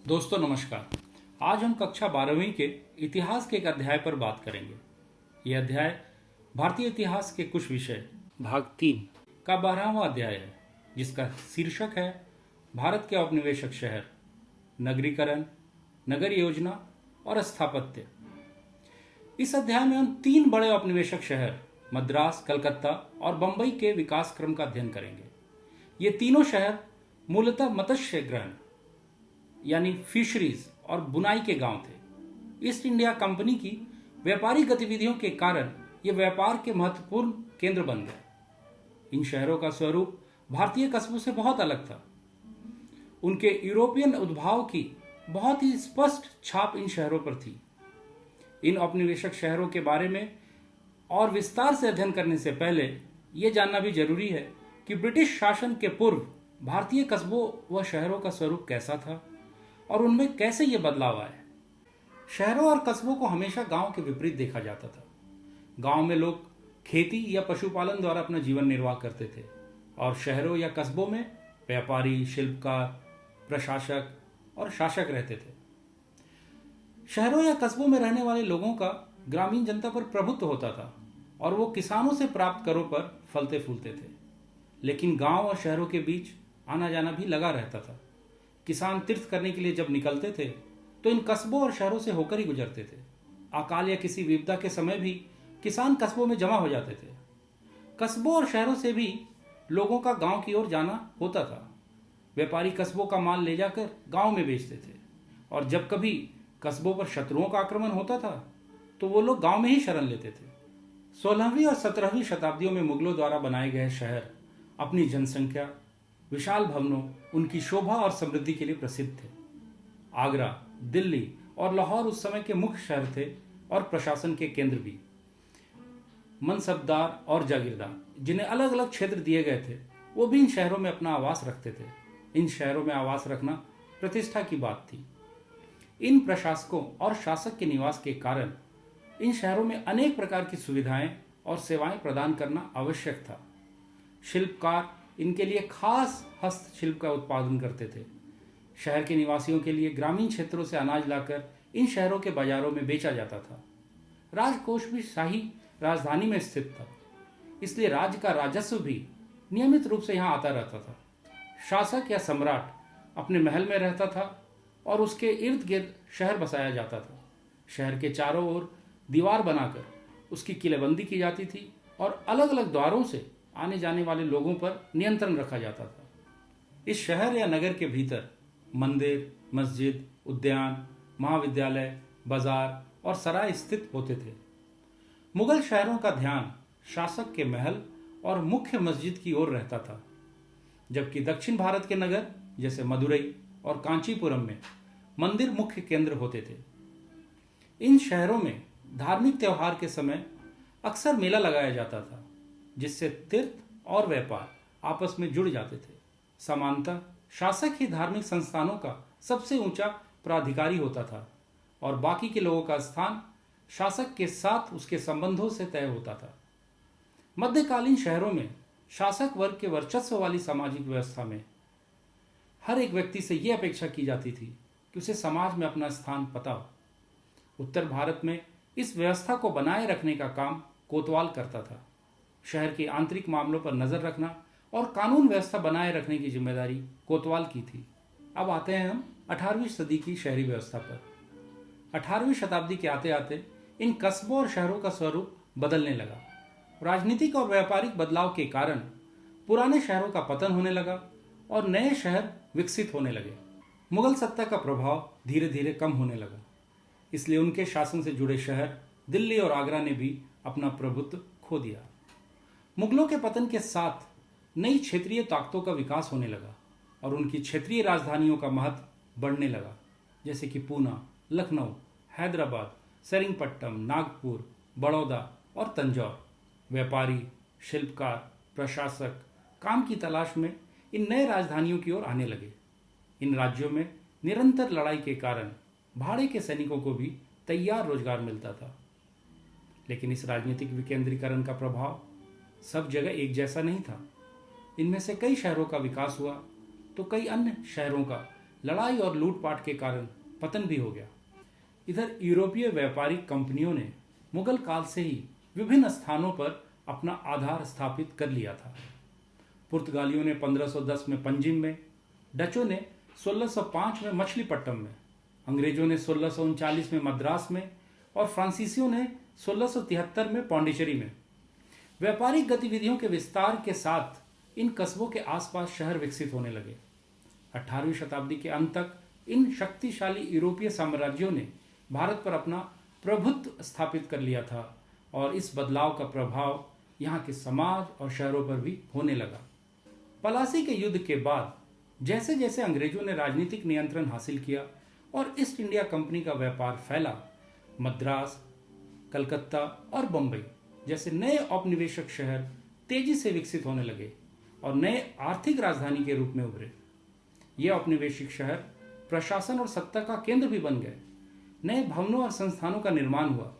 दोस्तों नमस्कार। आज हम कक्षा 12वीं के इतिहास के एक अध्याय पर बात करेंगे। यह अध्याय भारतीय इतिहास के कुछ विषय भाग 3 का 12वां अध्याय है, जिसका शीर्षक है भारत के औपनिवेशिक शहर, नगरीकरण, नगर योजना और स्थापत्य। इस अध्याय में हम 3 बड़े औपनिवेशिक शहर मद्रास, कलकत्ता और बंबई के विकास क्रम का अध्ययन करेंगे। ये तीनों शहर मूलतः मत्स्य ग्रहण यानी फिशरीज और बुनाई के गांव थे। ईस्ट इंडिया कंपनी की व्यापारिक गतिविधियों के कारण ये व्यापार के महत्वपूर्ण केंद्र बन गए। इन शहरों का स्वरूप भारतीय कस्बों से बहुत अलग था। उनके यूरोपियन उद्भाव की बहुत ही स्पष्ट छाप इन शहरों पर थी। इन औपनिवेशिक शहरों के बारे में और विस्तार से अध्ययन करने से पहले यह जानना भी जरूरी है कि ब्रिटिश शासन के पूर्व भारतीय कस्बों व शहरों का स्वरूप कैसा था और उनमें कैसे ये बदलाव आए। शहरों और कस्बों को हमेशा गांव के विपरीत देखा जाता था। गांव में लोग खेती या पशुपालन द्वारा अपना जीवन निर्वाह करते थे और शहरों या कस्बों में व्यापारी, शिल्पकार, प्रशासक और शासक रहते थे। शहरों या कस्बों में रहने वाले लोगों का ग्रामीण जनता पर प्रभुत्व होता था और वो किसानों से प्राप्त करों पर फलते फूलते थे। लेकिन गांव और शहरों के बीच आना जाना भी लगा रहता था। किसान तीर्थ करने के लिए जब निकलते थे तो इन कस्बों और शहरों से होकर ही गुजरते थे। अकाल या किसी विपदा के समय भी किसान कस्बों में जमा हो जाते थे। कस्बों और शहरों से भी लोगों का गांव की ओर जाना होता था। व्यापारी कस्बों का माल ले जाकर गांव में बेचते थे और जब कभी कस्बों पर शत्रुओं का आक्रमण होता था तो वो लोग गांव में ही शरण लेते थे। 16वीं और 17वीं शताब्दियों में मुगलों द्वारा बनाए गए शहर अपनी जनसंख्या, विशाल भवनों, उनकी शोभा और समृद्धि के लिए प्रसिद्ध थे। आगरा, दिल्ली और लाहौर उस समय के मुख्य शहर थे और प्रशासन के केंद्र भी। मनसबदार और जागीरदार, जिन्हें अलग अलग क्षेत्र दिए गए थे, वो भी इन शहरों में अपना आवास रखते थे। इन शहरों में आवास रखना प्रतिष्ठा की बात थी। इन प्रशासकों और शासक के निवास के कारण इन शहरों में अनेक प्रकार की सुविधाएं और सेवाएं प्रदान करना आवश्यक था। शिल्पकार इनके लिए खास हस्तशिल्प का उत्पादन करते थे। शहर के निवासियों के लिए ग्रामीण क्षेत्रों से अनाज लाकर इन शहरों के बाजारों में बेचा जाता था। राजकोष भी शाही राजधानी में स्थित था, इसलिए राज्य का राजस्व भी नियमित रूप से यहाँ आता रहता था। शासक या सम्राट अपने महल में रहता था और उसके इर्द गिर्द शहर बसाया जाता था। शहर के चारों ओर दीवार बनाकर उसकी किलेबंदी की जाती थी और अलग अलग द्वारों से आने जाने वाले लोगों पर नियंत्रण रखा जाता था। इस शहर या नगर के भीतर मंदिर, मस्जिद, उद्यान, महाविद्यालय, बाजार और सराय स्थित होते थे। मुगल शहरों का ध्यान शासक के महल और मुख्य मस्जिद की ओर रहता था, जबकि दक्षिण भारत के नगर जैसे मदुरई और कांचीपुरम में मंदिर मुख्य केंद्र होते थे। इन शहरों में धार्मिक त्योहार के समय अक्सर मेला लगाया जाता था, जिससे तीर्थ और व्यापार आपस में जुड़ जाते थे। समानतः शासक ही धार्मिक संस्थानों का सबसे ऊंचा प्राधिकारी होता था और बाकी के लोगों का स्थान शासक के साथ उसके संबंधों से तय होता था। मध्यकालीन शहरों में शासक वर्ग के वर्चस्व वाली सामाजिक व्यवस्था में हर एक व्यक्ति से यह अपेक्षा की जाती थी कि उसे समाज में अपना स्थान पता हो। उत्तर भारत में इस व्यवस्था को बनाए रखने का काम कोतवाल करता था। शहर के आंतरिक मामलों पर नजर रखना और कानून व्यवस्था बनाए रखने की जिम्मेदारी कोतवाल की थी। अब आते हैं हम 18वीं सदी की शहरी व्यवस्था पर। 18वीं शताब्दी के आते आते इन कस्बों और शहरों का स्वरूप बदलने लगा। राजनीतिक और व्यापारिक बदलाव के कारण पुराने शहरों का पतन होने लगा और नए शहर विकसित होने लगे। मुगल सत्ता का प्रभाव धीरे धीरे कम होने लगा, इसलिए उनके शासन से जुड़े शहर दिल्ली और आगरा ने भी अपना प्रभुत्व खो दिया। मुगलों के पतन के साथ नई क्षेत्रीय ताकतों का विकास होने लगा और उनकी क्षेत्रीय राजधानियों का महत्व बढ़ने लगा, जैसे कि पूना, लखनऊ, हैदराबाद, सेरिंगपट्टम, नागपुर, बड़ौदा और तंजौर। व्यापारी, शिल्पकार, प्रशासक काम की तलाश में इन नए राजधानियों की ओर आने लगे। इन राज्यों में निरंतर लड़ाई के कारण भाड़े के सैनिकों को भी तैयार रोजगार मिलता था। लेकिन इस राजनीतिक विकेंद्रीकरण का प्रभाव सब जगह एक जैसा नहीं था। इनमें से कई शहरों का विकास हुआ तो कई अन्य शहरों का लड़ाई और लूटपाट के कारण पतन भी हो गया। इधर यूरोपीय व्यापारिक कंपनियों ने मुगल काल से ही विभिन्न स्थानों पर अपना आधार स्थापित कर लिया था। पुर्तगालियों ने 1510 में पंजिम में, डचों ने 1605 में मछलीपट्टम में, अंग्रेजों ने 1639 में मद्रास में और फ्रांसीसियों ने 1673 में पौंडीचेरी में। व्यापारिक गतिविधियों के विस्तार के साथ इन कस्बों के आसपास शहर विकसित होने लगे। 18वीं शताब्दी के अंत तक इन शक्तिशाली यूरोपीय साम्राज्यों ने भारत पर अपना प्रभुत्व स्थापित कर लिया था और इस बदलाव का प्रभाव यहाँ के समाज और शहरों पर भी होने लगा। पलासी के युद्ध के बाद जैसे जैसे अंग्रेजों ने राजनीतिक नियंत्रण हासिल किया और ईस्ट इंडिया कंपनी का व्यापार फैला, मद्रास, कलकत्ता और बंबई जैसे नए औपनिवेशिक शहर तेजी से विकसित होने लगे और नए आर्थिक राजधानी के रूप में उभरे। ये औपनिवेशिक शहर प्रशासन और सत्ता का केंद्र भी बन गए। नए भवनों और संस्थानों का निर्माण हुआ,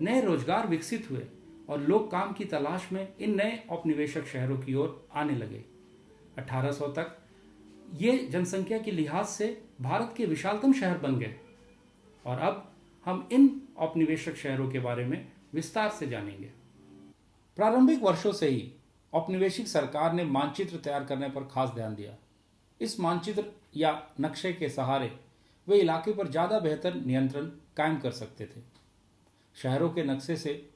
नए रोजगार विकसित हुए और लोग काम की तलाश में इन नए औपनिवेशिक शहरों की ओर आने लगे। 1800 तक ये जनसंख्या के लिहाज से भारत के विशालतम शहर बन गए और अब हम इन औपनिवेशिक शहरों के बारे में विस्तार से जानेंगे। प्रारंभिक वर्षों से ही औपनिवेशिक सरकार ने मानचित्र तैयार करने पर खास ध्यान दिया। इस मानचित्र या नक्शे के सहारे वे इलाके पर ज़्यादा बेहतर नियंत्रण कायम कर सकते थे। शहरों के नक्शे से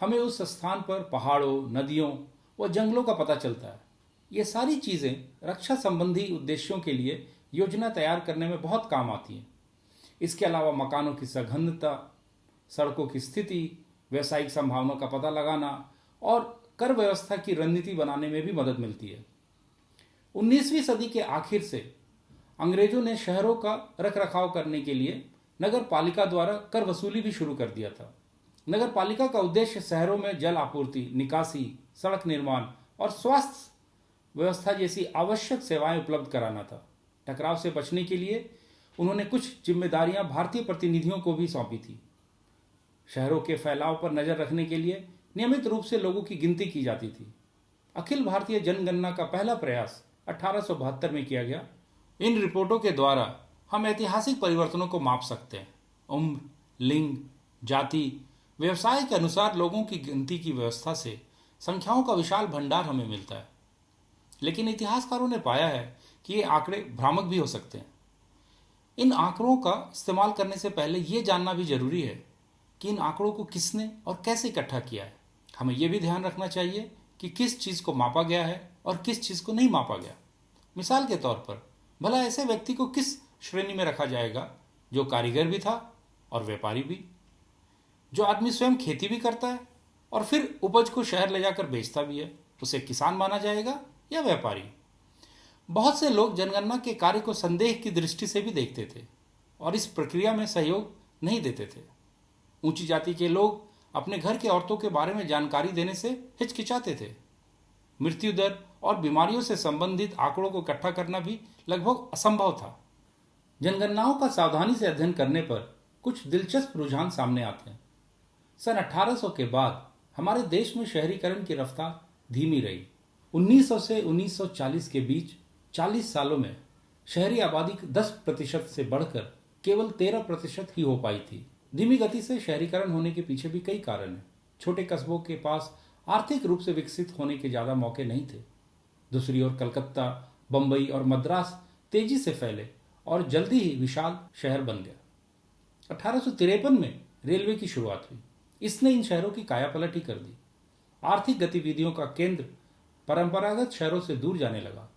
हमें उस स्थान पर पहाड़ों, नदियों व जंगलों का पता चलता है। ये सारी चीज़ें रक्षा संबंधी उद्देश्यों के लिए योजना तैयार करने में बहुत काम आती हैं। इसके अलावा मकानों की सघनता, सड़कों की स्थिति, व्यावसायिक संभावनाओं का पता लगाना और कर व्यवस्था की रणनीति बनाने में भी मदद मिलती है। 19वीं सदी के आखिर से अंग्रेजों ने शहरों का रखरखाव करने के लिए नगर पालिका द्वारा कर वसूली भी शुरू कर दिया था। नगर पालिका का उद्देश्य शहरों में जल आपूर्ति, निकासी, सड़क निर्माण और स्वास्थ्य व्यवस्था जैसी आवश्यक सेवाएं उपलब्ध कराना था। टकराव से बचने के लिए उन्होंने कुछ जिम्मेदारियां भारतीय प्रतिनिधियों को भी सौंपी थी। शहरों के फैलाव पर नजर रखने के लिए नियमित रूप से लोगों की गिनती की जाती थी। अखिल भारतीय जनगणना का पहला प्रयास 1872 में किया गया। इन रिपोर्टों के द्वारा हम ऐतिहासिक परिवर्तनों को माप सकते हैं। उम्र, लिंग, जाति, व्यवसाय के अनुसार लोगों की गिनती की व्यवस्था से संख्याओं का विशाल भंडार हमें मिलता है। लेकिन इतिहासकारों ने पाया है कि ये आंकड़े भ्रामक भी हो सकते हैं। इन आंकड़ों का इस्तेमाल करने से पहले ये जानना भी जरूरी है कि इन आंकड़ों को किसने और कैसे इकट्ठा किया है। हमें यह भी ध्यान रखना चाहिए कि किस चीज़ को मापा गया है और किस चीज़ को नहीं मापा गया। मिसाल के तौर पर भला ऐसे व्यक्ति को किस श्रेणी में रखा जाएगा जो कारीगर भी था और व्यापारी भी? जो आदमी स्वयं खेती भी करता है और फिर उपज को शहर ले जाकर बेचता भी है, उसे किसान माना जाएगा या व्यापारी? बहुत से लोग जनगणना के कार्य को संदेह की दृष्टि से भी देखते थे और इस प्रक्रिया में सहयोग नहीं देते थे। ऊंची जाति के लोग अपने घर के औरतों के बारे में जानकारी देने से हिचकिचाते थे। मृत्यु दर और बीमारियों से संबंधित आंकड़ों को इकट्ठा करना भी लगभग असंभव था। जनगणनाओं का सावधानी से अध्ययन करने पर कुछ दिलचस्प रुझान सामने आते हैं। सन 1800 के बाद हमारे देश में शहरीकरण की रफ्तार धीमी रही। 1900 से 1940 के बीच 40 सालों में शहरी आबादी 10% से बढ़कर केवल 13% ही हो पाई थी। धीमी गति से शहरीकरण होने के पीछे भी कई कारण हैं। छोटे कस्बों के पास आर्थिक रूप से विकसित होने के ज़्यादा मौके नहीं थे। दूसरी ओर कलकत्ता, बंबई और मद्रास तेजी से फैले और जल्दी ही विशाल शहर बन गया। 1853 में रेलवे की शुरुआत हुई। इसने इन शहरों की कायापलट ही कर दी। आर्थिक गतिविधियों का केंद्र परंपरागत शहरों से दूर जाने लगा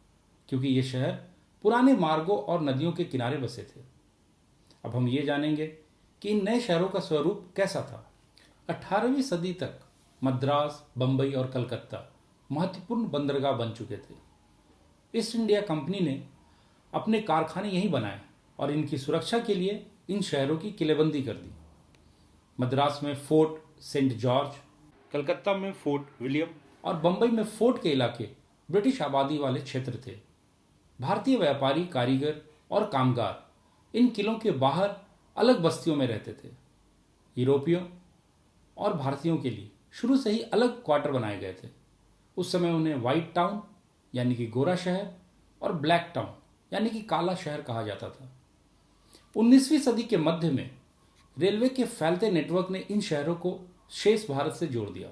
क्योंकि ये शहर पुराने मार्गों और नदियों के किनारे बसे थे। अब हम ये जानेंगे कि इन नए शहरों का स्वरूप कैसा था। 18वीं सदी तक मद्रास, बंबई और कलकत्ता महत्वपूर्ण बंदरगाह बन चुके थे। ईस्ट इंडिया कंपनी ने अपने कारखाने यहीं बनाए और इनकी सुरक्षा के लिए इन शहरों की किलेबंदी कर दी। मद्रास में फोर्ट सेंट जॉर्ज, कलकत्ता में फोर्ट विलियम और बंबई में फोर्ट के इलाके ब्रिटिश आबादी वाले क्षेत्र थे। भारतीय व्यापारी, कारीगर और कामगार इन किलों के बाहर अलग बस्तियों में रहते थे। यूरोपियों और भारतीयों के लिए शुरू से ही अलग क्वार्टर बनाए गए थे। उस समय उन्हें व्हाइट टाउन यानी कि गोरा शहर और ब्लैक टाउन यानी कि काला शहर कहा जाता था। 19वीं सदी के मध्य में रेलवे के फैलते नेटवर्क ने इन शहरों को शेष भारत से जोड़ दिया।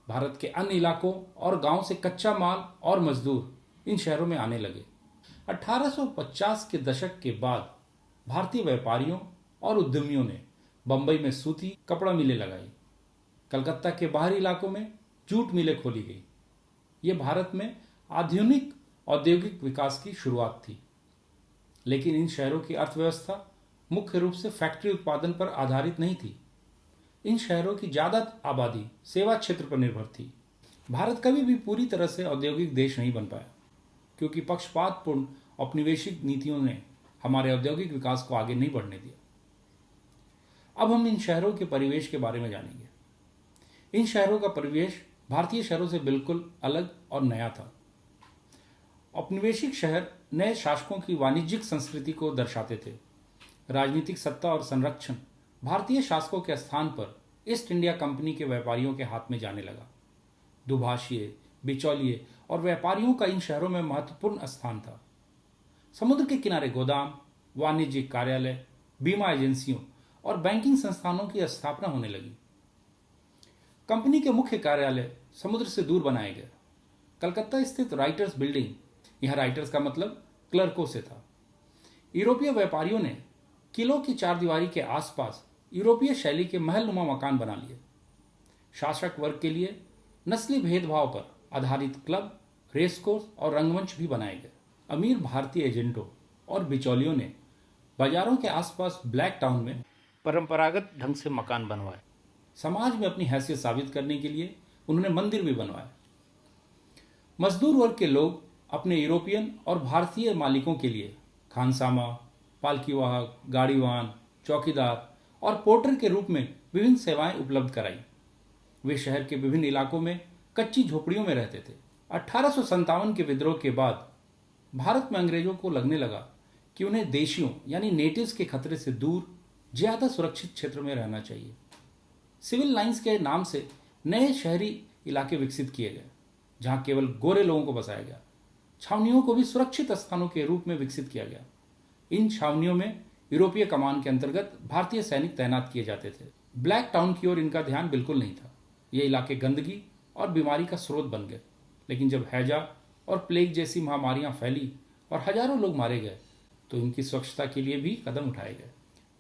भारत के अन्य इलाकों और गांव से कच्चा माल और मजदूर इन शहरों में आने लगे। 1850 के दशक के बाद भारतीय व्यापारियों और उद्यमियों ने बंबई में सूती कपड़ा मिलें लगाई। कलकत्ता के बाहरी इलाकों में जूट मिलें खोली गई। ये भारत में आधुनिक औद्योगिक विकास की शुरुआत थी। लेकिन इन शहरों की अर्थव्यवस्था मुख्य रूप से फैक्ट्री उत्पादन पर आधारित नहीं थी। इन शहरों की ज्यादा आबादी सेवा क्षेत्र पर निर्भर थी। भारत कभी भी पूरी तरह से औद्योगिक देश नहीं बन पाया, क्योंकि पक्षपातपूर्ण औपनिवेशिक नीतियों ने हमारे औद्योगिक विकास को आगे नहीं बढ़ने दिया। अब हम इन शहरों के परिवेश के बारे में जानेंगे। इन शहरों का परिवेश भारतीय शहरों से बिल्कुल अलग और नया था। औपनिवेशिक शहर नए शासकों की वाणिज्यिक संस्कृति को दर्शाते थे। राजनीतिक सत्ता और संरक्षण भारतीय शासकों के स्थान पर ईस्ट इंडिया कंपनी के व्यापारियों के हाथ में जाने लगा। दुभाषिए, बिचौलिए और व्यापारियों का इन शहरों में महत्वपूर्ण स्थान था। समुद्र के किनारे गोदाम, वाणिज्यिक कार्यालय, बीमा एजेंसियों और बैंकिंग संस्थानों की स्थापना होने लगी। कंपनी के मुख्य कार्यालय समुद्र से दूर बनाए गए। कलकत्ता स्थित राइटर्स बिल्डिंग, यहां राइटर्स का मतलब क्लर्कों से था। यूरोपीय व्यापारियों ने किलों की चारदीवारी के आसपास यूरोपीय शैली के महलनुमा मकान बना लिए। शासक वर्ग के लिए नस्ली भेदभाव पर आधारित क्लब, रेस कोर्स और रंगमंच भी बनाए गए। अमीर भारतीय एजेंटों और बिचौलियों ने बाजारों के आसपास ब्लैक टाउन में परंपरागत ढंग से मकान बनवाए। समाज में अपनी हैसियत साबित करने के लिए उन्होंने मंदिर भी बनवाए। मजदूर वर्ग के लोग अपने यूरोपियन और भारतीय मालिकों के लिए खानसामा, पालकी वाहक, गाड़ीवान, चौकीदार और पोर्टर के रूप में विभिन्न सेवाएं उपलब्ध कराई। वे शहर के विभिन्न इलाकों में कच्ची झोपड़ियों में रहते थे। 1857 के विद्रोह के बाद भारत में अंग्रेजों को लगने लगा कि उन्हें देशियों यानी नेटिव्स के खतरे से दूर ज्यादा सुरक्षित क्षेत्र में रहना चाहिए। सिविल लाइंस के नाम से नए शहरी इलाके विकसित किए गए, जहां केवल गोरे लोगों को बसाया गया। छावनियों को भी सुरक्षित स्थानों के रूप में विकसित किया गया। इन छावनियों में यूरोपीय कमान के अंतर्गत भारतीय सैनिक तैनात किए जाते थे। ब्लैक टाउन की ओर इनका ध्यान बिल्कुल नहीं था। ये इलाके गंदगी और बीमारी का स्रोत बन गए। लेकिन जब हैजा और प्लेग जैसी महामारियां फैली और हजारों लोग मारे गए, तो इनकी स्वच्छता के लिए भी कदम उठाए गए।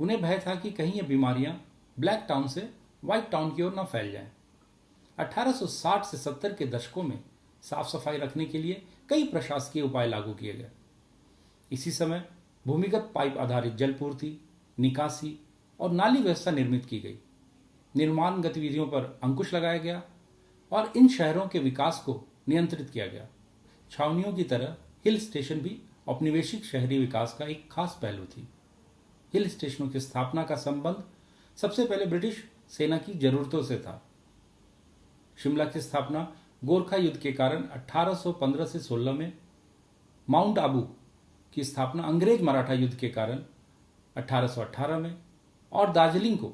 उन्हें भय था कि कहीं ये बीमारियां ब्लैक टाउन से व्हाइट टाउन की ओर न फैल जाएं। 1860 से 70 के दशकों में साफ सफाई रखने के लिए कई प्रशासकीय उपाय लागू किए गए। इसी समय भूमिगत पाइप आधारित जलपूर्ति, निकासी और नाली व्यवस्था निर्मित की गई। निर्माण गतिविधियों पर अंकुश लगाया गया और इन शहरों के विकास को नियंत्रित किया गया। छावनियों की तरह हिल स्टेशन भी औपनिवेशिक शहरी विकास का एक खास पहलू थी। हिल स्टेशनों की स्थापना का संबंध सबसे पहले ब्रिटिश सेना की जरूरतों से था। शिमला की स्थापना गोरखा युद्ध के कारण 1815 से 16 में, माउंट आबू की स्थापना अंग्रेज मराठा युद्ध के कारण 1818 में और दार्जिलिंग को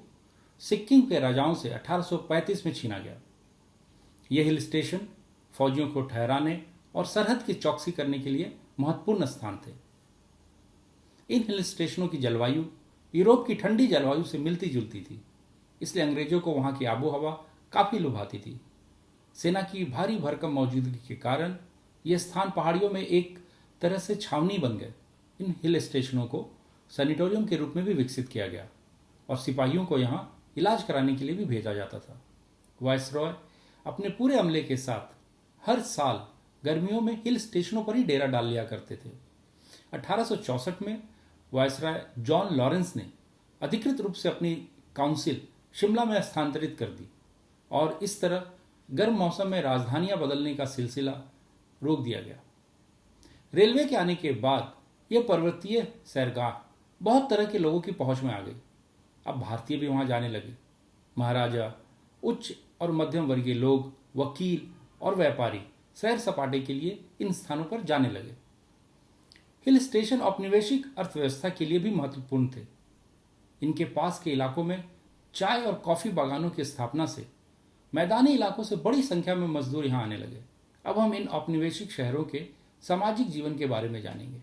सिक्किम के राजाओं से 1835 में छीना गया। ये हिल स्टेशन फौजियों को ठहराने और सरहद की चौकसी करने के लिए महत्वपूर्ण स्थान थे। इन हिल स्टेशनों की जलवायु यूरोप की ठंडी जलवायु से मिलती जुलती थी, इसलिए अंग्रेजों को वहां की आबो हवा काफी लुभाती थी। सेना की भारी भरकम मौजूदगी के कारण ये स्थान पहाड़ियों में एक तरह से छावनी बन गए। इन हिल स्टेशनों को सैनिटोरियम के रूप में भी विकसित किया गया और सिपाहियों को यहाँ इलाज कराने के लिए भी भेजा जाता था। वायसरॉय अपने पूरे अमले के साथ हर साल गर्मियों में हिल स्टेशनों पर ही डेरा डाल लिया करते थे। 1864 में वायसरॉय जॉन लॉरेंस ने अधिकृत रूप से अपनी काउंसिल शिमला में स्थानांतरित कर दी और इस तरह गर्म मौसम में राजधानियां बदलने का सिलसिला रोक दिया गया। रेलवे के आने के बाद यह पर्वतीय सैरगाह बहुत तरह के लोगों की पहुंच में आ गई। अब भारतीय भी वहां जाने लगे। महाराजा, उच्च और मध्यम वर्गीय लोग, वकील और व्यापारी सैर सपाटे के लिए इन स्थानों पर जाने लगे। हिल स्टेशन औपनिवेशिक अर्थव्यवस्था के लिए भी महत्वपूर्ण थे। इनके पास के इलाकों में चाय और कॉफी बागानों की स्थापना से मैदानी इलाकों से बड़ी संख्या में मजदूर यहां आने लगे। अब हम इन औपनिवेशिक शहरों के सामाजिक जीवन के बारे में जानेंगे।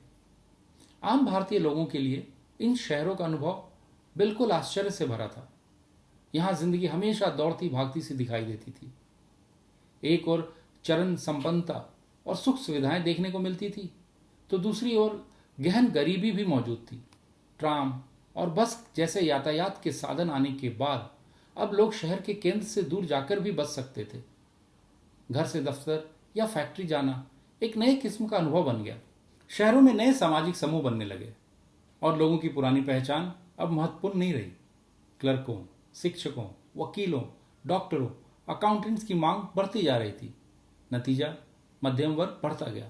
आम भारतीय लोगों के लिए इन शहरों का अनुभव बिल्कुल आश्चर्य से भरा था। यहाँ जिंदगी हमेशा दौड़ती भागती सी दिखाई देती थी। एक ओर चरण संपन्नता और सुख सुविधाएं देखने को मिलती थी, तो दूसरी ओर गहन गरीबी भी मौजूद थी। ट्राम और बस जैसे यातायात के साधन आने के बाद अब लोग शहर के केंद्र से दूर जाकर भी बच सकते थे। घर से दफ्तर या फैक्ट्री जाना एक नए किस्म का अनुभव बन गया। शहरों में नए सामाजिक समूह बनने लगे और लोगों की पुरानी पहचान अब महत्वपूर्ण नहीं रही। क्लर्कों, शिक्षकों, वकीलों, डॉक्टरों, अकाउंटेंट्स की मांग बढ़ती जा रही थी। नतीजा, मध्यम वर्ग बढ़ता गया।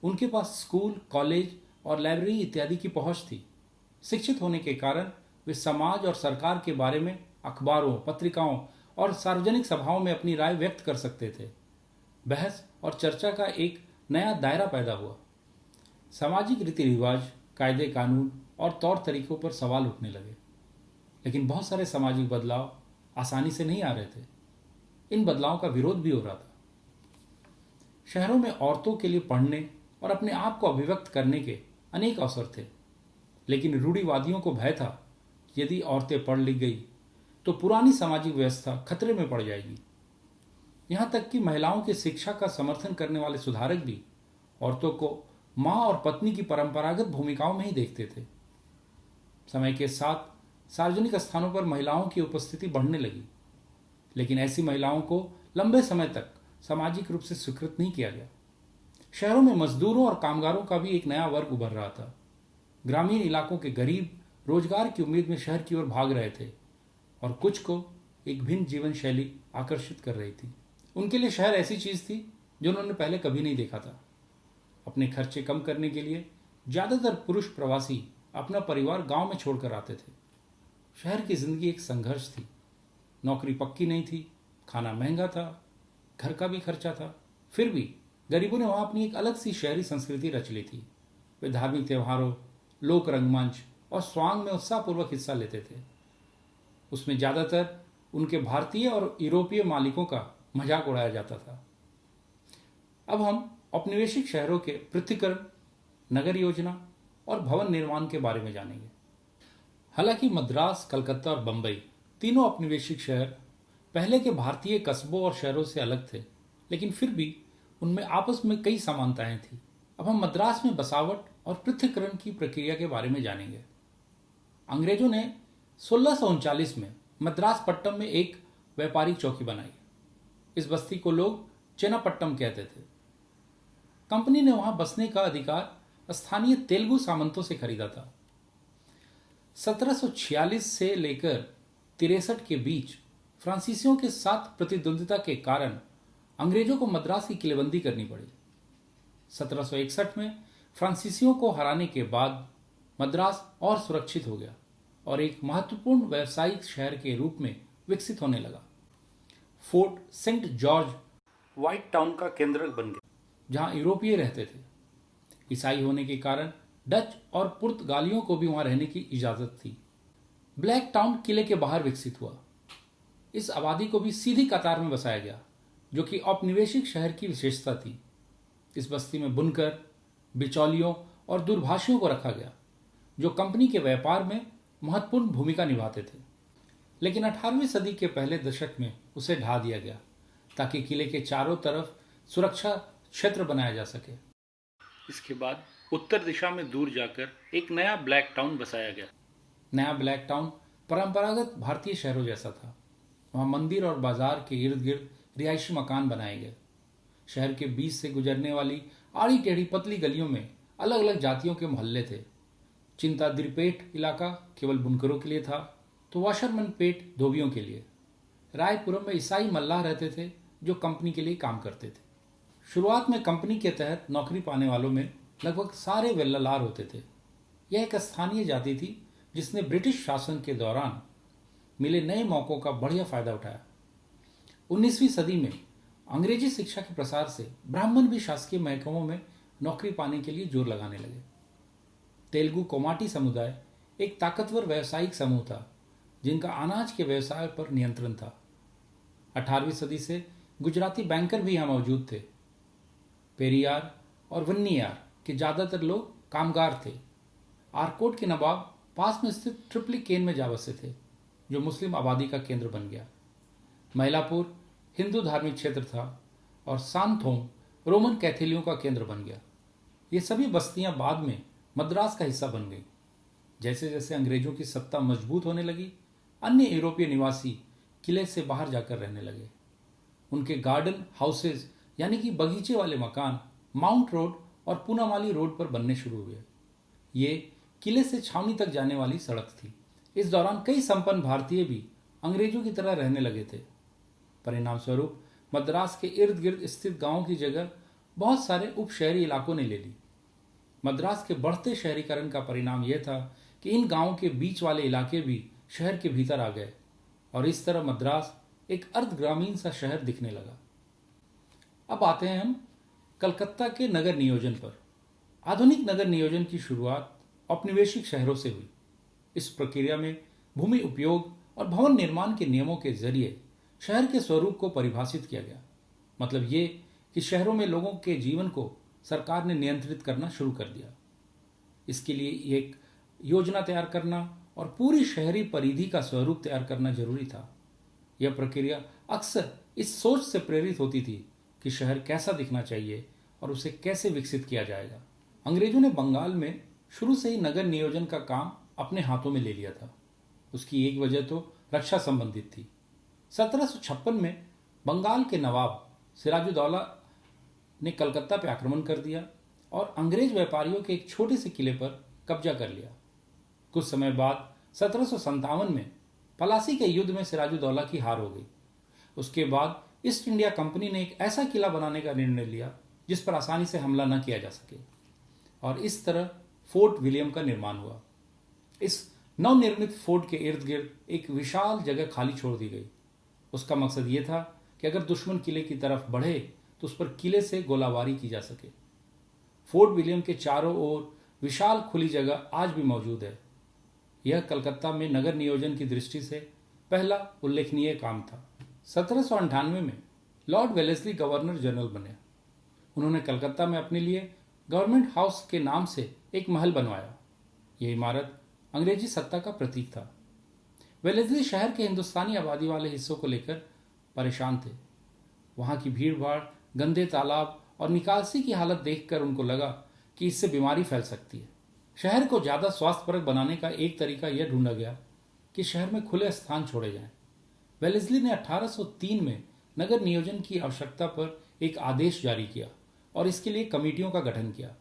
उनके पास स्कूल, कॉलेज और लाइब्रेरी इत्यादि की पहुंच थी। शिक्षित होने के कारण वे समाज और सरकार के बारे में अखबारों, पत्रिकाओं और सार्वजनिक सभाओं में अपनी राय व्यक्त कर सकते थे। बहस और चर्चा का एक नया दायरा पैदा हुआ। सामाजिक रीति रिवाज, कायदे कानून और तौर तरीकों पर सवाल उठने लगे। लेकिन बहुत सारे सामाजिक बदलाव आसानी से नहीं आ रहे थे। इन बदलावों का विरोध भी हो रहा था। शहरों में औरतों के लिए पढ़ने और अपने आप को अभिव्यक्त करने के अनेक अवसर थे, लेकिन रूढ़िवादियों को भय था कि यदि औरतें पढ़ लिख गई तो पुरानी सामाजिक व्यवस्था खतरे में पड़ जाएगी। यहां तक कि महिलाओं की शिक्षा का समर्थन करने वाले सुधारक भी औरतों को मां और पत्नी की परंपरागत भूमिकाओं में ही देखते थे। समय के साथ सार्वजनिक स्थानों पर महिलाओं की उपस्थिति बढ़ने लगी, लेकिन ऐसी महिलाओं को लंबे समय तक सामाजिक रूप से स्वीकृत नहीं किया गया। शहरों में मजदूरों और कामगारों का भी एक नया वर्ग उभर रहा था। ग्रामीण इलाकों के गरीब रोजगार की उम्मीद में शहर की ओर भाग रहे थे और कुछ को एक भिन्न जीवन शैली आकर्षित कर रही थी। उनके लिए शहर ऐसी चीज थी जो उन्होंने पहले कभी नहीं देखा था। अपने खर्चे कम करने के लिए ज्यादातर पुरुष प्रवासी अपना परिवार गांव में छोड़कर आते थे। शहर की जिंदगी एक संघर्ष थी। नौकरी पक्की नहीं थी, खाना महंगा था, घर का भी खर्चा था। फिर भी गरीबों ने वहां अपनी एक अलग सी शहरी संस्कृति रच ली थी। वे धार्मिक त्योहारों, लोक रंगमंच और स्वांग में उत्साहपूर्वक हिस्सा लेते थे। उसमें ज्यादातर उनके भारतीय और यूरोपीय मालिकों का मजाक उड़ाया जाता था। अब हम औपनिवेशिक शहरों के पृथक्करण, नगर योजना और भवन निर्माण के बारे में जानेंगे। हालांकि मद्रास, कलकत्ता और बंबई तीनों औपनिवेशिक शहर पहले के भारतीय कस्बों और शहरों से अलग थे, लेकिन फिर भी उनमें आपस में कई समानताएं थी। अब हम मद्रास में बसावट और पृथक्करण की प्रक्रिया के बारे में जानेंगे। अंग्रेजों ने 1639 में मद्रास पट्टम में एक व्यापारिक चौकी बनाई। इस बस्ती को लोग चेनापट्टम कहते थे। कंपनी ने वहां बसने का अधिकार स्थानीय तेलुगु सामंतों से खरीदा था। 1746 से लेकर 63 के बीच फ्रांसीसियों के साथ प्रतिद्वंदिता के कारण अंग्रेजों को मद्रास की किलेबंदी करनी पड़ी। 1761 में फ्रांसीसियों को हराने के बाद मद्रास और सुरक्षित हो गया और एक महत्वपूर्ण व्यावसायिक शहर के रूप में विकसित होने लगा। Fort Saint George White Town का केंद्र बन गया, जहां यूरोपीय रहते थे। ईसाई होने के कारण डच और पुर्तगालियों को भी वहां रहने की इजाजत थी। ब्लैक टाउन किले के बाहर विकसित हुआ। इस आबादी को भी सीधी कतार में बसाया गया, जो कि औपनिवेशिक शहर की विशेषता थी। इस बस्ती में बुनकर, बिचौलियों और दूरभाषियों को रखा गया, जो कंपनी के व्यापार में महत्वपूर्ण भूमिका निभाते थे। लेकिन 18वीं सदी के पहले दशक में उसे ढा दिया गया ताकि किले के चारों तरफ सुरक्षा क्षेत्र बनाया जा सके। इसके बाद उत्तर दिशा में दूर जाकर एक नया ब्लैक टाउन बसाया गया। नया ब्लैक टाउन परंपरागत भारतीय शहरों जैसा था। वहां मंदिर और बाजार के इर्द गिर्द रिहायशी मकान बनाए गए। शहर के बीच से गुजरने वाली आड़ी टेढ़ी पतली गलियों में अलग अलग जातियों के मोहल्ले थे। चिंता दिरपेट इलाका केवल बुनकरों के लिए था, तो वाशरमन पेट धोबियों के लिए। रायपुरम में ईसाई मल्लाह रहते थे जो कंपनी के लिए काम करते थे। शुरुआत में कंपनी के तहत नौकरी पाने वालों में लगभग सारे वेल्लालार होते थे। यह एक स्थानीय जाति थी जिसने ब्रिटिश शासन के दौरान मिले नए मौकों का बढ़िया फायदा उठाया। 19वीं सदी में अंग्रेजी शिक्षा के प्रसार से ब्राह्मण भी शासकीय महकमों में नौकरी पाने के लिए जोर लगाने लगे। तेलुगु कोमाटी समुदाय एक ताकतवर व्यावसायिक समूह था जिनका अनाज के व्यवसाय पर नियंत्रण था। 18वीं सदी से गुजराती बैंकर भी यहां मौजूद थे। पेरियार और वन्नियार के ज्यादातर लोग कामगार थे आरकोट के नवाब पास में स्थित ट्रिपली केन में जा बसे थे, जो मुस्लिम आबादी का केंद्र बन गया। मैलापुर हिंदू धार्मिक क्षेत्र था और सांथोम रोमन कैथोलिकों का केंद्र बन गया। ये सभी बस्तियां बाद में मद्रास का हिस्सा बन गई। जैसे जैसे अंग्रेजों की सत्ता मजबूत होने लगी, अन्य यूरोपीय निवासी किले से बाहर जाकर रहने लगे। उनके गार्डन हाउसेज यानी कि बगीचे वाले मकान माउंट रोड और पूनामाली रोड पर बनने शुरू हुए। ये किले से छावनी तक जाने वाली सड़क थी। इस दौरान कई संपन्न भारतीय भी अंग्रेजों की तरह रहने लगे थे। परिणाम स्वरूप मद्रास के इर्द गिर्द स्थित गांवों की जगह बहुत सारे उप शहरी इलाकों ने ले ली। मद्रास के बढ़ते शहरीकरण का परिणाम यह था कि इन गांवों के बीच वाले इलाके भी शहर के भीतर आ गए और इस तरह मद्रास एक अर्ध ग्रामीण सा शहर दिखने लगा। अब आते हैं हम कलकत्ता के नगर नियोजन पर। आधुनिक नगर नियोजन की शुरुआत औपनिवेशिक शहरों से हुई। इस प्रक्रिया में भूमि उपयोग और भवन निर्माण के नियमों के जरिए शहर के स्वरूप को परिभाषित किया गया। मतलब ये कि शहरों में लोगों के जीवन को सरकार ने नियंत्रित करना शुरू कर दिया। इसके लिए एक योजना तैयार करना और पूरी शहरी परिधि का स्वरूप तैयार करना जरूरी था। यह प्रक्रिया अक्सर इस सोच से प्रेरित होती थी कि शहर कैसा दिखना चाहिए और उसे कैसे विकसित किया जाएगा। अंग्रेजों ने बंगाल में शुरू से ही नगर नियोजन का काम अपने हाथों में ले लिया था। उसकी एक वजह तो रक्षा संबंधित थी। 1756 में बंगाल के नवाब सिराजुद्दौला ने कलकत्ता पर आक्रमण कर दिया और अंग्रेज व्यापारियों के एक छोटे से किले पर कब्जा कर लिया। कुछ समय बाद 1757 में पलासी के युद्ध में सिराजुद्दौला की हार हो गई। उसके बाद ईस्ट इंडिया कंपनी ने एक ऐसा किला बनाने का निर्णय लिया जिस पर आसानी से हमला न किया जा सके और इस तरह फोर्ट विलियम का निर्माण हुआ। इस नवनिर्मित फोर्ट के इर्द गिर्द एक विशाल जगह खाली छोड़ दी गई। उसका मकसद यह था कि अगर दुश्मन किले की तरफ बढ़े तो उस पर किले से गोलाबारी की जा सके। फोर्ट विलियम के चारों ओर विशाल खुली जगह आज भी मौजूद है। यह कलकत्ता में नगर नियोजन की दृष्टि से पहला उल्लेखनीय काम था। 1798 में लॉर्ड वेलेस्ली गवर्नर जनरल बने। उन्होंने कलकत्ता में अपने लिए गवर्नमेंट हाउस के नाम से एक महल बनवाया। यह इमारत अंग्रेजी सत्ता का प्रतीक था। वेलेस्ली शहर के हिंदुस्तानी आबादी वाले हिस्सों को लेकर परेशान थे। वहां की भीड़ भाड़, गंदे तालाब और निकासी की हालत देखकर उनको लगा कि इससे बीमारी फैल सकती है। शहर को ज्यादा स्वास्थ्यपरक बनाने का एक तरीका यह ढूंढा गया कि शहर में खुले स्थान छोड़े जाएं। वेलेस्ली ने 1803 में नगर नियोजन की आवश्यकता पर एक आदेश जारी किया और इसके लिए कमेटियों का गठन किया।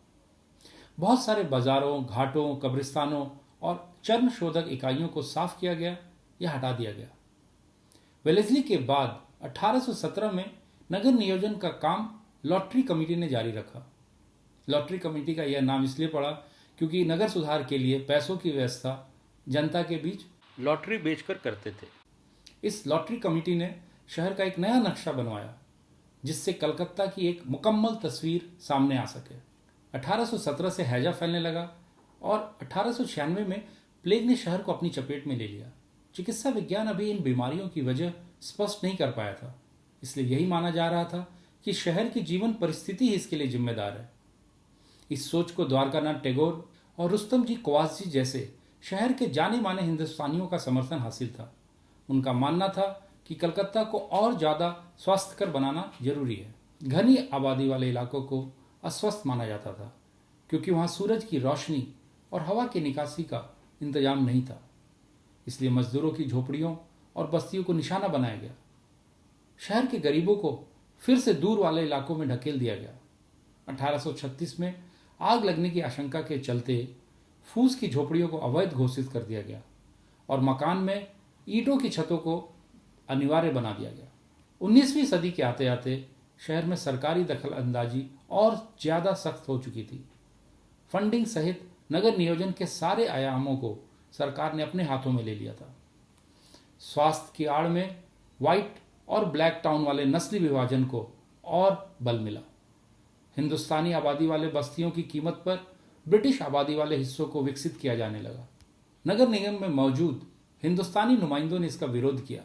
बहुत सारे बाजारों, घाटों, कब्रिस्तानों और चर्म शोधक इकाइयों को साफ किया गया या हटा दिया गया। वेलेस्ली के बाद 1817 में नगर नियोजन का काम लॉटरी कमेटी ने जारी रखा। लॉटरी कमेटी का यह नाम इसलिए पड़ा क्योंकि नगर सुधार के लिए पैसों की व्यवस्था जनता के बीच लॉटरी बेचकर करते थे। इस लॉटरी कमेटी ने शहर का एक नया नक्शा बनवाया जिससे कलकत्ता की एक मुकम्मल तस्वीर सामने आ सके। 1817 से हैजा फैलने लगा और 1896 में प्लेग ने शहर को अपनी चपेट में ले लिया। चिकित्सा विज्ञान अभी इन बीमारियों की वजह स्पष्ट नहीं कर पाया था, इसलिए यही माना जा रहा था कि शहर की जीवन परिस्थिति ही इसके लिए जिम्मेदार है। इस सोच को द्वारकानाथ टैगोर और रुस्तम जी कवास जी जैसे शहर के जाने माने हिंदुस्तानियों का समर्थन हासिल था। उनका मानना था कि कलकत्ता को और ज्यादा स्वास्थ्यकर बनाना जरूरी है। घनी आबादी वाले इलाकों को अस्वस्थ माना जाता था क्योंकि वहां सूरज की रोशनी और हवा की निकासी का इंतजाम नहीं था। इसलिए मजदूरों की झोपड़ियों और बस्तियों को निशाना बनाया गया। शहर के गरीबों को फिर से दूर वाले इलाकों में ढकेल दिया गया। 1836 में आग लगने की आशंका के चलते फूस की झोपड़ियों को अवैध घोषित कर दिया गया और मकान में ईंटों की छतों को अनिवार्य बना दिया गया। 19वीं सदी के आते आते शहर में सरकारी दखल अंदाजी और ज्यादा सख्त हो चुकी थी। फंडिंग सहित नगर नियोजन के सारे आयामों को सरकार ने अपने हाथों में ले लिया था। स्वास्थ्य की आड़ में व्हाइट और ब्लैक टाउन वाले नस्ली विभाजन को और बल मिला। हिंदुस्तानी आबादी वाले बस्तियों की कीमत पर ब्रिटिश आबादी वाले हिस्सों को विकसित किया जाने लगा। नगर निगम में मौजूद हिंदुस्तानी नुमाइंदों ने इसका विरोध किया।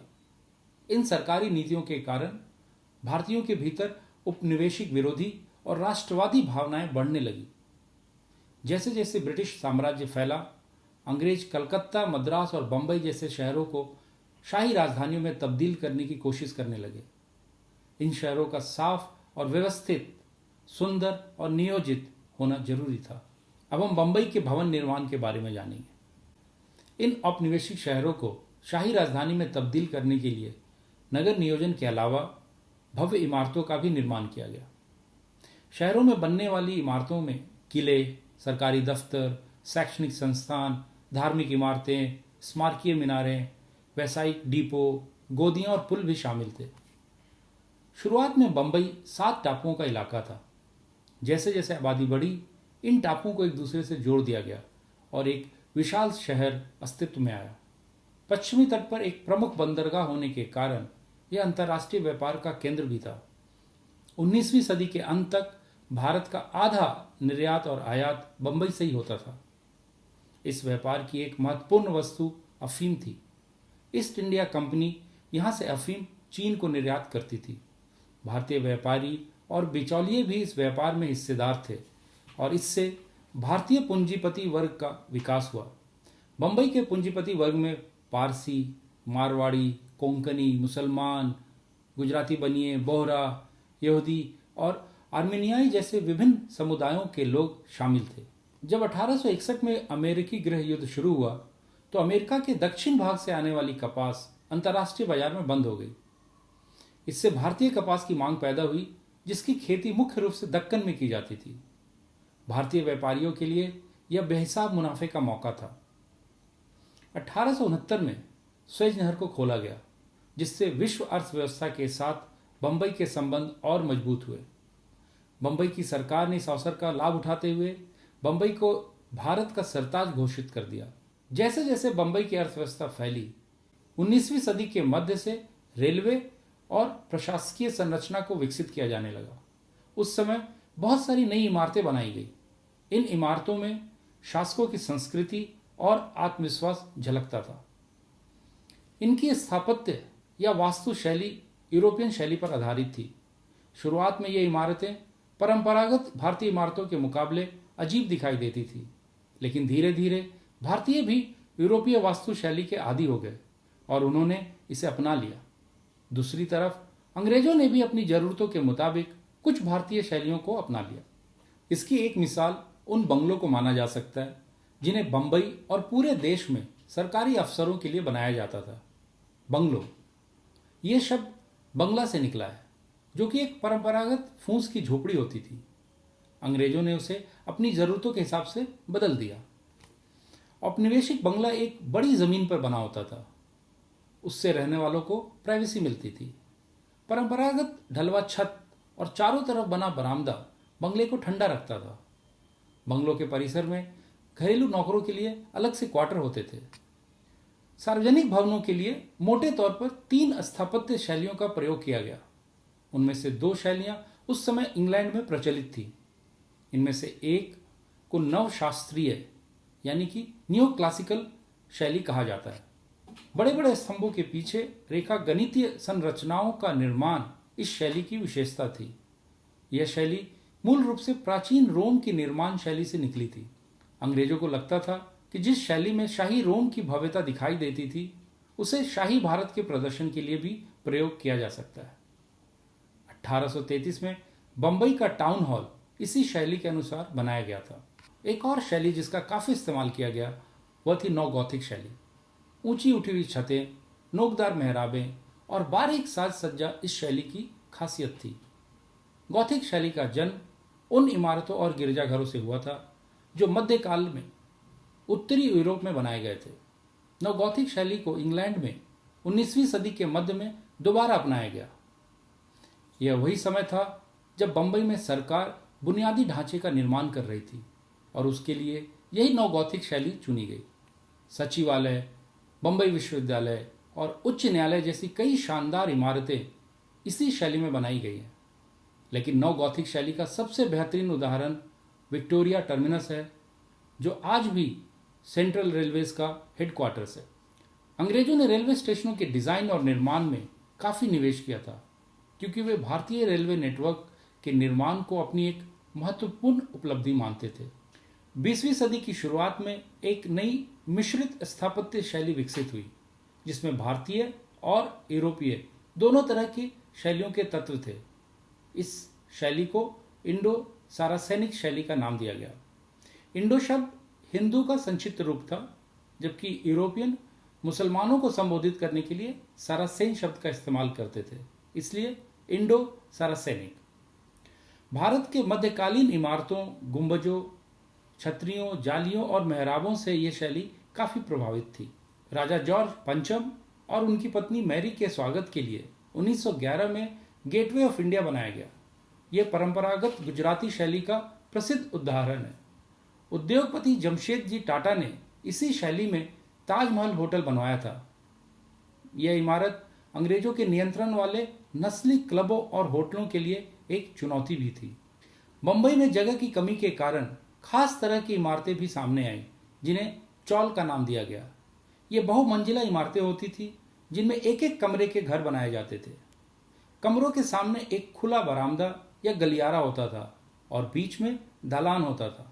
इन सरकारी नीतियों के कारण भारतीयों के भीतर उपनिवेशिक विरोधी और राष्ट्रवादी भावनाएं बढ़ने लगी। जैसे जैसे ब्रिटिश साम्राज्य फैला, अंग्रेज कलकत्ता, मद्रास और बंबई जैसे शहरों को शाही राजधानियों में तब्दील करने की कोशिश करने लगे। इन शहरों का साफ और व्यवस्थित, सुंदर और नियोजित होना जरूरी था। अब हम बंबई के भवन निर्माण के बारे में जानेंगे। इन औपनिवेशिक शहरों को शाही राजधानी में तब्दील करने के लिए नगर नियोजन के अलावा भव्य इमारतों का भी निर्माण किया गया। शहरों में बनने वाली इमारतों में किले, सरकारी दफ्तर, शैक्षणिक संस्थान, धार्मिक इमारतें, स्मारकीय मीनारें, व्यावसायिक डिपो, गोदियां और पुल भी शामिल थे। शुरुआत में बंबई 7 टापुओं का इलाका था। जैसे जैसे आबादी बढ़ी, इन टापुओं को एक दूसरे से जोड़ दिया गया और एक विशाल शहर अस्तित्व में आया। पश्चिमी तट पर एक प्रमुख बंदरगाह होने के कारण यह अंतर्राष्ट्रीय व्यापार का केंद्र भी था। 19वीं सदी के अंत तक भारत का आधा निर्यात और आयात बंबई से ही होता था। इस व्यापार की एक महत्वपूर्ण वस्तु अफीम थी। ईस्ट इंडिया कंपनी यहां से अफीम चीन को निर्यात करती थी। भारतीय व्यापारी और बिचौलिए भी इस व्यापार में हिस्सेदार थे और इससे भारतीय पूंजीपति वर्ग का विकास हुआ। बंबई के पूंजीपति वर्ग में पारसी, मारवाड़ी, कोंकणी, मुसलमान, गुजराती बनिए, बोहरा, यहूदी और आर्मेनियाई जैसे विभिन्न समुदायों के लोग शामिल थे। जब 1861 में अमेरिकी गृह युद्ध शुरू हुआ तो अमेरिका के दक्षिण भाग से आने वाली कपास अंतर्राष्ट्रीय बाजार में बंद हो गई। इससे भारतीय कपास की मांग पैदा हुई, जिसकी खेती मुख्य रूप से दक्कन में की जाती थी। भारतीय व्यापारियों के लिए यह बेहिसाब मुनाफे का मौका था। 1869 में स्वेज नहर को खोला गया, जिससे विश्व अर्थव्यवस्था के साथ बंबई के संबंध और मजबूत हुए। बंबई की सरकार ने इस अवसर का लाभ उठाते हुए बंबई को भारत का सरताज घोषित कर दिया। जैसे जैसे बंबई की अर्थव्यवस्था फैली, 19वीं सदी के मध्य से रेलवे और प्रशासकीय संरचना को विकसित किया जाने लगा। उस समय बहुत सारी नई इमारतें बनाई गई। इन इमारतों में शासकों की संस्कृति और आत्मविश्वास झलकता था। इनकी स्थापत्य या वास्तु शैली यूरोपियन शैली पर आधारित थी। शुरुआत में ये इमारतें परंपरागत भारतीय इमारतों के मुकाबले अजीब दिखाई देती थी, लेकिन धीरे धीरे भारतीय भी यूरोपीय वास्तु शैली के आदी हो गए और उन्होंने इसे अपना लिया। दूसरी तरफ अंग्रेजों ने भी अपनी जरूरतों के मुताबिक कुछ भारतीय शैलियों को अपना लिया। इसकी एक मिसाल उन बंगलों को माना जा सकता है जिन्हें बंबई और पूरे देश में सरकारी अफसरों के लिए बनाया जाता था। बंगलो, ये शब्द बंगला से निकला है, जो कि एक परंपरागत फूस की झोपड़ी होती थी। अंग्रेजों ने उसे अपनी जरूरतों के हिसाब से बदल दिया। औपनिवेशिक बंगला एक बड़ी जमीन पर बना होता था। उससे रहने वालों को प्राइवेसी मिलती थी। परंपरागत ढलवा छत और चारों तरफ बना बरामदा बंगले को ठंडा रखता था। बंगलों के परिसर में घरेलू नौकरों के लिए अलग से क्वार्टर होते थे। सार्वजनिक भवनों के लिए मोटे तौर पर 3 स्थापत्य शैलियों का प्रयोग किया गया। उनमें से 2 शैलियां उस समय इंग्लैंड में प्रचलित थी। इनमें से एक को नवशास्त्रीय यानी कि न्यू क्लासिकल शैली कहा जाता है। बड़े बड़े स्तंभों के पीछे रेखा गणितीय संरचनाओं का निर्माण इस शैली की विशेषता थी। यह शैली मूल रूप से प्राचीन रोम की निर्माण शैली से निकली थी। अंग्रेजों को लगता था कि जिस शैली में शाही रोम की भव्यता दिखाई देती थी, उसे शाही भारत के प्रदर्शन के लिए भी प्रयोग किया जा सकता है। 1833 में बंबई का टाउन हॉल इसी शैली के अनुसार बनाया गया था। एक और शैली जिसका काफी इस्तेमाल किया गया वह थी नव गॉथिक शैली। ऊंची उठी हुई छतें, नोकदार मेहराबें और बारीक साज सज्जा इस शैली की खासियत थी। गॉथिक शैली का जन्म उन इमारतों और गिरजाघरों से हुआ था जो मध्यकाल में उत्तरी यूरोप में बनाए गए थे। नवगॉथिक शैली को इंग्लैंड में 19वीं सदी के मध्य में दोबारा अपनाया गया। यह वही समय था जब बंबई में सरकार बुनियादी ढांचे का निर्माण कर रही थी और उसके लिए यही नवगॉथिक शैली चुनी गई। सचिवालय, बंबई विश्वविद्यालय और उच्च न्यायालय जैसी कई शानदार इमारतें इसी शैली में बनाई गई हैं। लेकिन नवगॉथिक शैली का सबसे बेहतरीन उदाहरण विक्टोरिया टर्मिनस है, जो आज भी सेंट्रल रेलवेज का हेडक्वार्टर्स है। अंग्रेजों ने रेलवे स्टेशनों के डिजाइन और निर्माण में काफी निवेश किया था, क्योंकि वे भारतीय रेलवे नेटवर्क के निर्माण को अपनी एक महत्वपूर्ण उपलब्धि मानते थे। 20वीं सदी की शुरुआत में एक नई मिश्रित स्थापत्य शैली विकसित हुई, जिसमें भारतीय और यूरोपीय दोनों तरह की शैलियों के तत्व थे। इस शैली को इंडो सारासेनिक शैली का नाम दिया गया। इंडो शब्द हिंदू का संक्षिप्त रूप था, जबकि यूरोपियन मुसलमानों को संबोधित करने के लिए सारासेन शब्द का इस्तेमाल करते थे, इसलिए इंडो सारासेनिक। भारत के मध्यकालीन इमारतों, गुंबजों, छतरियों, जालियों और मेहराबों से यह शैली काफी प्रभावित थी। राजा जॉर्ज पंचम और उनकी पत्नी मैरी के स्वागत के लिए 1911 में गेटवे ऑफ इंडिया बनाया गया। यह परंपरागत गुजराती शैली का प्रसिद्ध उदाहरण है। उद्योगपति जमशेद जी टाटा ने इसी शैली में ताजमहल होटल बनवाया था। यह इमारत अंग्रेजों के नियंत्रण वाले नस्ली क्लबों और होटलों के लिए एक चुनौती भी थी। मुंबई में जगह की कमी के कारण खास तरह की इमारतें भी सामने आईं, जिन्हें चौल का नाम दिया गया। ये बहुमंजिला इमारतें होती थी, जिनमें एक एक कमरे के घर बनाए जाते थे। कमरों के सामने एक खुला बरामदा या गलियारा होता था और बीच में दालान होता था।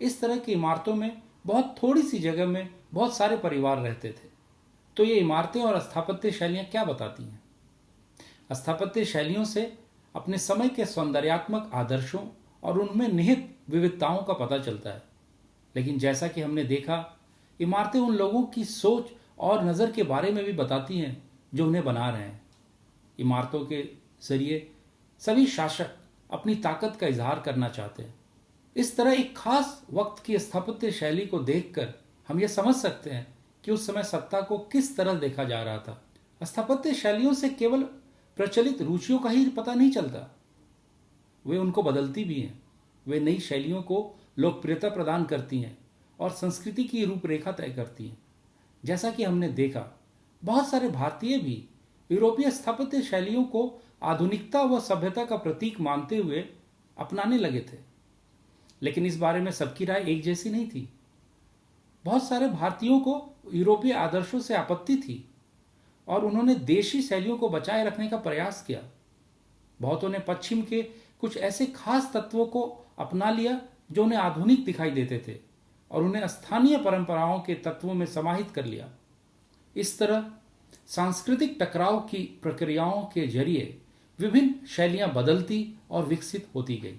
इस तरह की इमारतों में बहुत थोड़ी सी जगह में बहुत सारे परिवार रहते थे। तो ये इमारतें और स्थापत्य शैलियाँ क्या बताती हैं? स्थापत्य शैलियों से अपने समय के सौंदर्यात्मक आदर्शों और उनमें निहित विविधताओं का पता चलता है। लेकिन जैसा कि हमने देखा, इमारतें उन लोगों की सोच और नज़र के बारे में भी बताती हैं जो उन्हें बना रहे हैं। इमारतों के जरिए सभी शासक अपनी ताकत का इजहार करना चाहते हैं। इस तरह एक खास वक्त की स्थापत्य शैली को देखकर हम ये समझ सकते हैं कि उस समय सत्ता को किस तरह देखा जा रहा था। स्थापत्य शैलियों से केवल प्रचलित रुचियों का ही पता नहीं चलता, वे उनको बदलती भी हैं। वे नई शैलियों को लोकप्रियता प्रदान करती हैं और संस्कृति की रूपरेखा तय करती हैं। जैसा कि हमने देखा, बहुत सारे भारतीय भी यूरोपीय स्थापत्य शैलियों को आधुनिकता व सभ्यता का प्रतीक मानते हुए अपनाने लगे थे। लेकिन इस बारे में सबकी राय एक जैसी नहीं थी। बहुत सारे भारतीयों को यूरोपीय आदर्शों से आपत्ति थी और उन्होंने देशी शैलियों को बचाए रखने का प्रयास किया। बहुतों ने पश्चिम के कुछ ऐसे खास तत्वों को अपना लिया जो उन्हें आधुनिक दिखाई देते थे और उन्हें स्थानीय परंपराओं के तत्वों में समाहित कर लिया। इस तरह सांस्कृतिक टकराव की प्रक्रियाओं के जरिए विभिन्न शैलियां बदलती और विकसित होती गई।